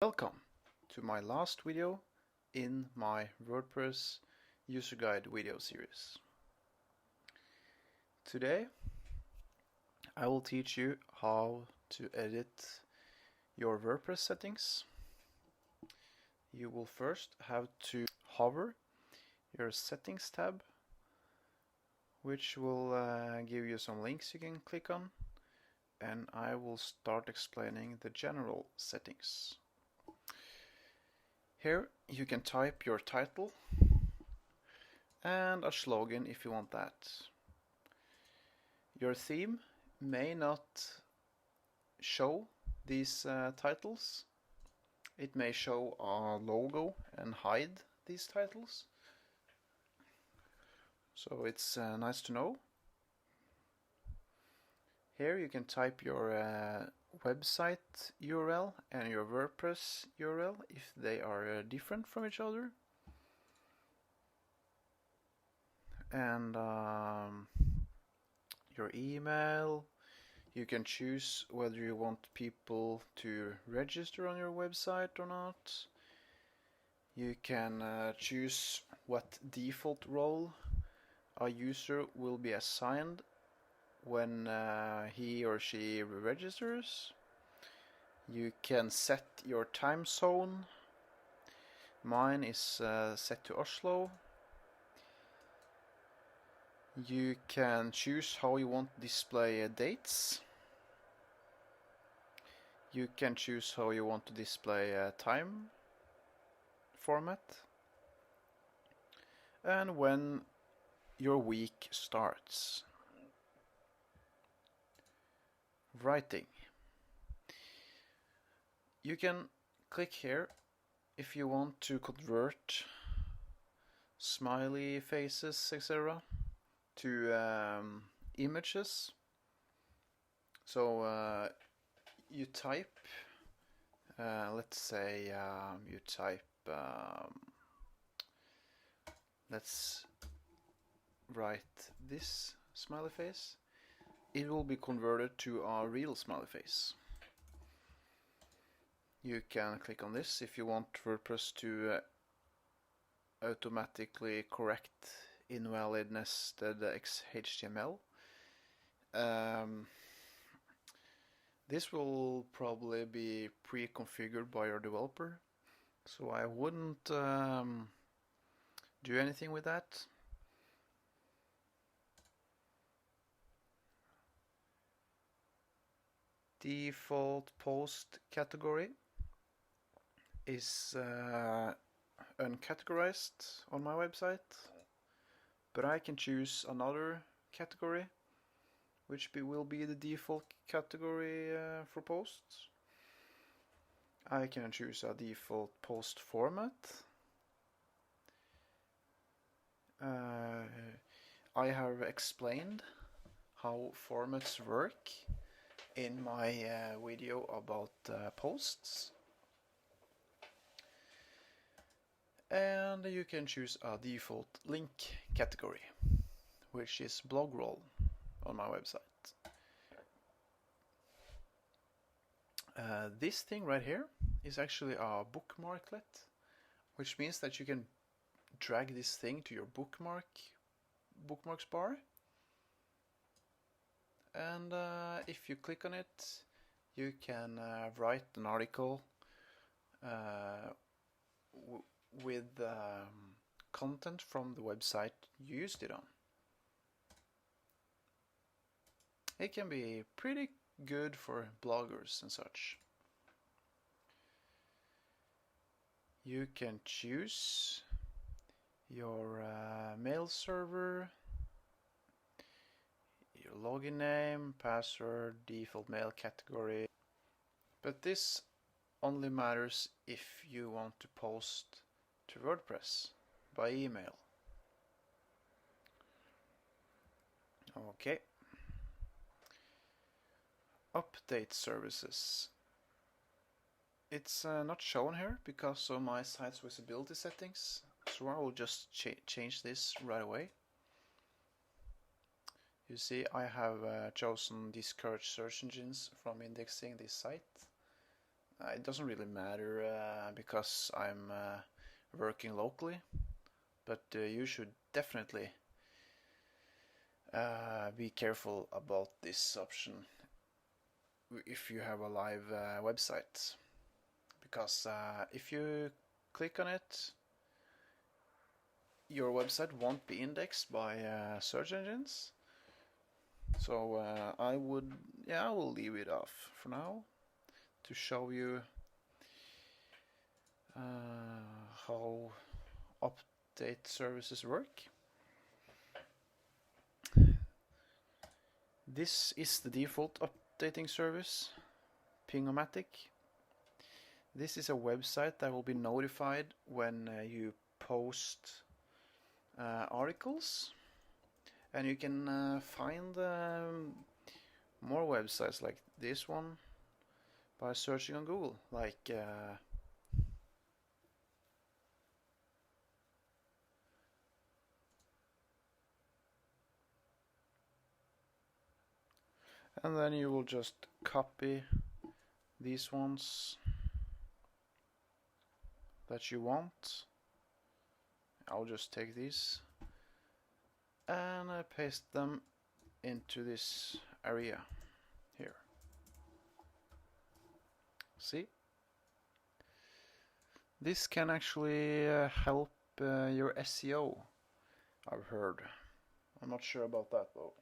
Welcome to my last video in my WordPress user guide video series. Today I will teach you how to edit your WordPress settings. You will first have to hover your settings tab, which will give you some links you can click on, and I will start explaining the general settings. Here you can type your title and a slogan if you want that. Your theme may not show these titles. It may show a logo and hide these titles. So it's nice to know. Here you can type your website URL and your WordPress URL if they are different from each other. And your email. You can choose whether you want people to register on your website or not. You can choose what default role a user will be assigned when he or she registers. You can set your time zone. Mine is set to Oslo. You can choose how you want to display dates. You can choose how you want to display time format, and when your week starts. Writing. You can click here if you want to convert smiley faces, etc. to images. So you type, let's say you type, let's write this smiley face. It will be converted to a real smiley face. You can click on this if you want WordPress to automatically correct invalid nested XHTML. This will probably be pre-configured by your developer, so I wouldn't do anything with that. Default post category is uncategorized on my website, but I can choose another category which will be the default category for posts. I can choose a default post format. I have explained how formats work in my video about posts. And you can choose a default link category, which is blog roll on my website. This thing right here is actually a bookmarklet, which means that you can drag this thing to your bookmarks bar. And if you click on it, you can write an article with content from the website you used it on. It can be pretty good for bloggers and such. You can choose your mail server, your login name, password, default mail category. But this only matters if you want to post to WordPress by email. Okay. Update services. It's not shown here because of my site's visibility settings, so I will just change this right away. You see, I have chosen discourage search engines from indexing this site, it doesn't really matter because I'm working locally, but you should definitely be careful about this option if you have a live website, because if you click on it, your website won't be indexed by search engines. So I will leave it off for now to show you how update services work. This is the default updating service, Ping-O-Matic. This is a website that will be notified when you post articles, and you can find more websites like this one by searching on Google, like and then you will just copy these ones that you want. I'll just take these and paste them into this area here. See? This can actually help your SEO, I've heard. I'm not sure about that though.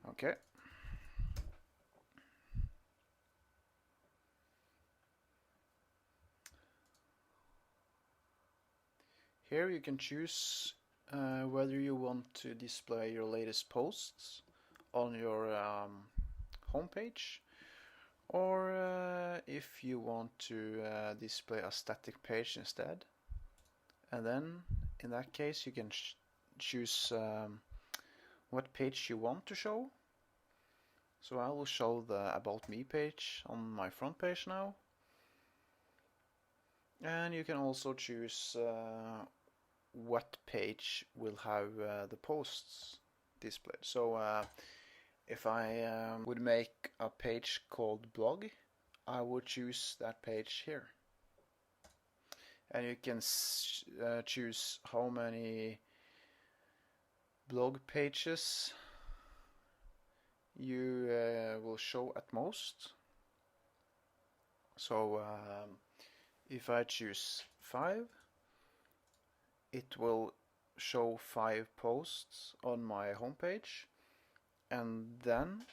Okay. Here you can choose whether you want to display your latest posts on your homepage, or if you want to display a static page instead. And then in that case you can choose what page you want to show. So I will show the About Me page on my front page now. And you can also choose what page will have the posts displayed. So if I would make a page called blog, I would choose that page here. And you can choose how many blog pages you will show at most. So if I choose 5, it will show 5 posts on my homepage, and then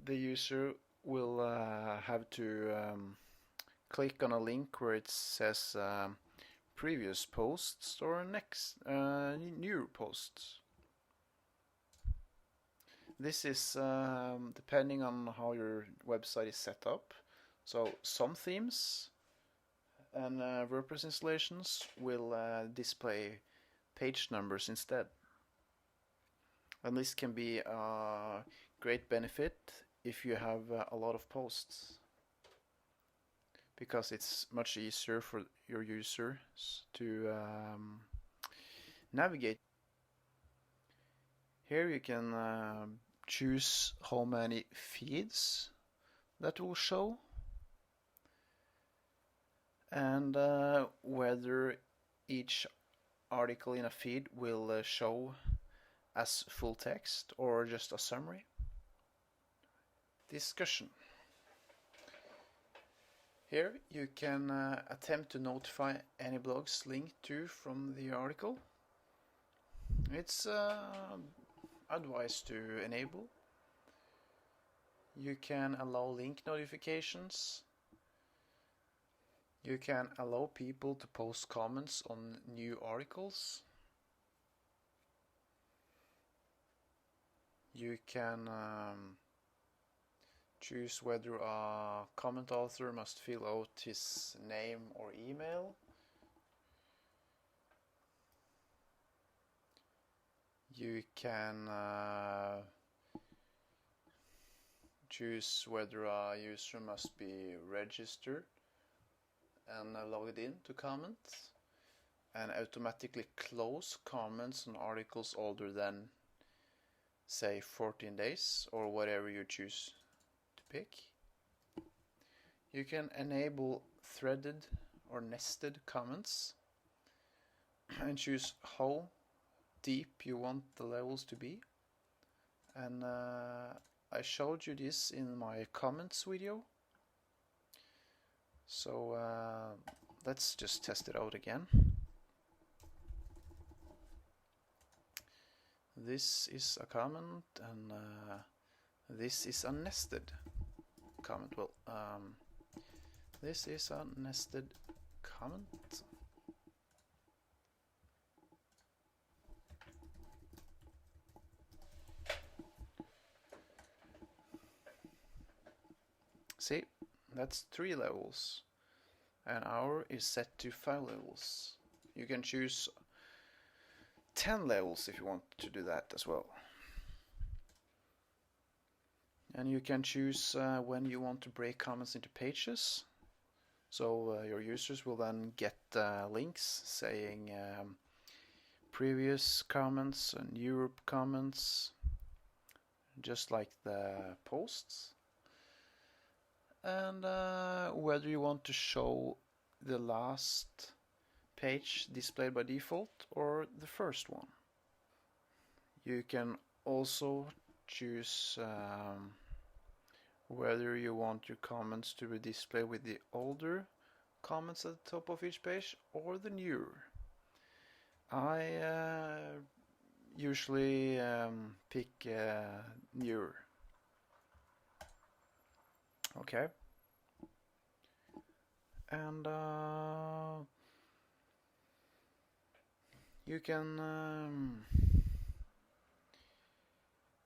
the user will have to click on a link where it says previous posts or next new posts. This is depending on how your website is set up. So some themes and Wordpress installations will display page numbers instead. And this can be a great benefit if you have a lot of posts, because it's much easier for your users to navigate. Here you can choose how many feeds that will show, and whether each article in a feed will show as full text or just a summary. Discussion. Here you can attempt to notify any blogs linked to from the article. It's advised to enable. You can allow link notifications. You can allow people to post comments on new articles. You can choose whether a comment author must fill out his name or email. You can choose whether a user must be registered and logged in to comment, and automatically close comments on articles older than, say, 14 days or whatever you choose to pick. You can enable threaded or nested comments and choose how deep you want the levels to be. And I showed you this in my comments video. So let's just test it out again. This is a comment, and this is a nested comment. Well, this is a nested comment. See, that's 3 levels, and our is set to 5 levels. You can choose 10 levels if you want to do that as well. And you can choose when you want to break comments into pages. So your users will then get links saying previous comments and Europe comments, just like the posts. And whether you want to show the last page displayed by default or the first one. You can also choose whether you want your comments to be displayed with the older comments at the top of each page or the newer. I usually pick newer. Okay. And you can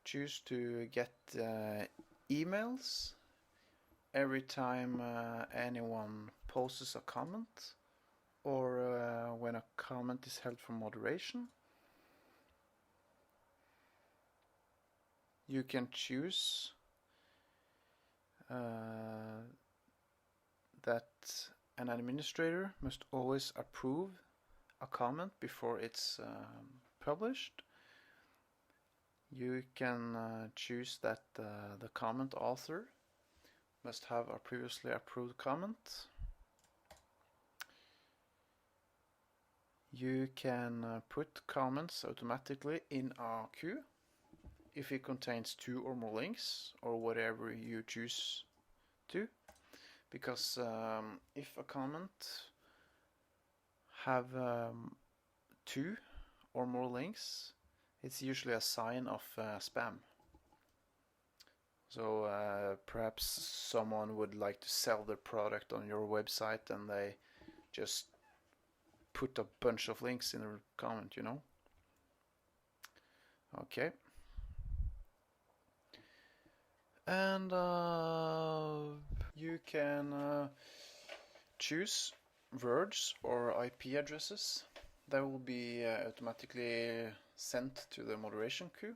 choose to get emails every time anyone posts a comment, or when a comment is held for moderation. You can choose that an administrator must always approve a comment before it's published. You can choose that the comment author must have a previously approved comment. You can put comments automatically in a queue if it contains 2 or more links, or whatever you choose to. Because if a comment have 2 or more links, it's usually a sign of spam. So perhaps someone would like to sell their product on your website and they just put a bunch of links in their comment, you know. Okay. And you can choose words or IP addresses that will be automatically sent to the moderation queue.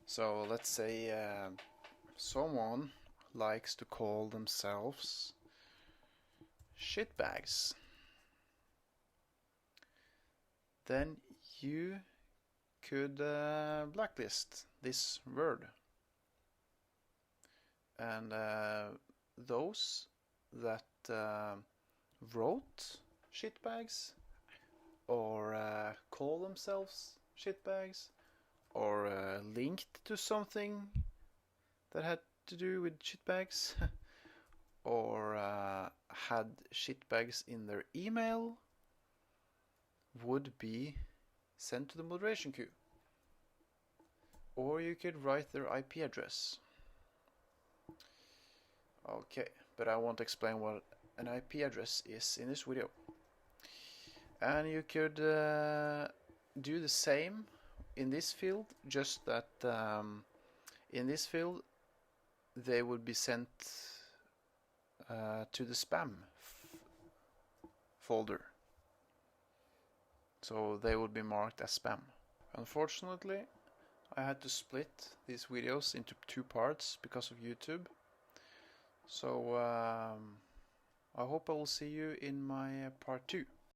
So let's say someone likes to call themselves shitbags. Then you could blacklist this word. And those that wrote shitbags, or call themselves shitbags, or linked to something that had to do with shitbags, or had shitbags in their email, would be sent to the moderation queue. Or you could write their IP address. Okay, but I won't explain what an IP address is in this video. And you could do the same in this field, just that in this field they would be sent to the spam folder. So they would be marked as spam. Unfortunately, I had to split these videos into 2 parts because of YouTube. So I hope I will see you in my part 2.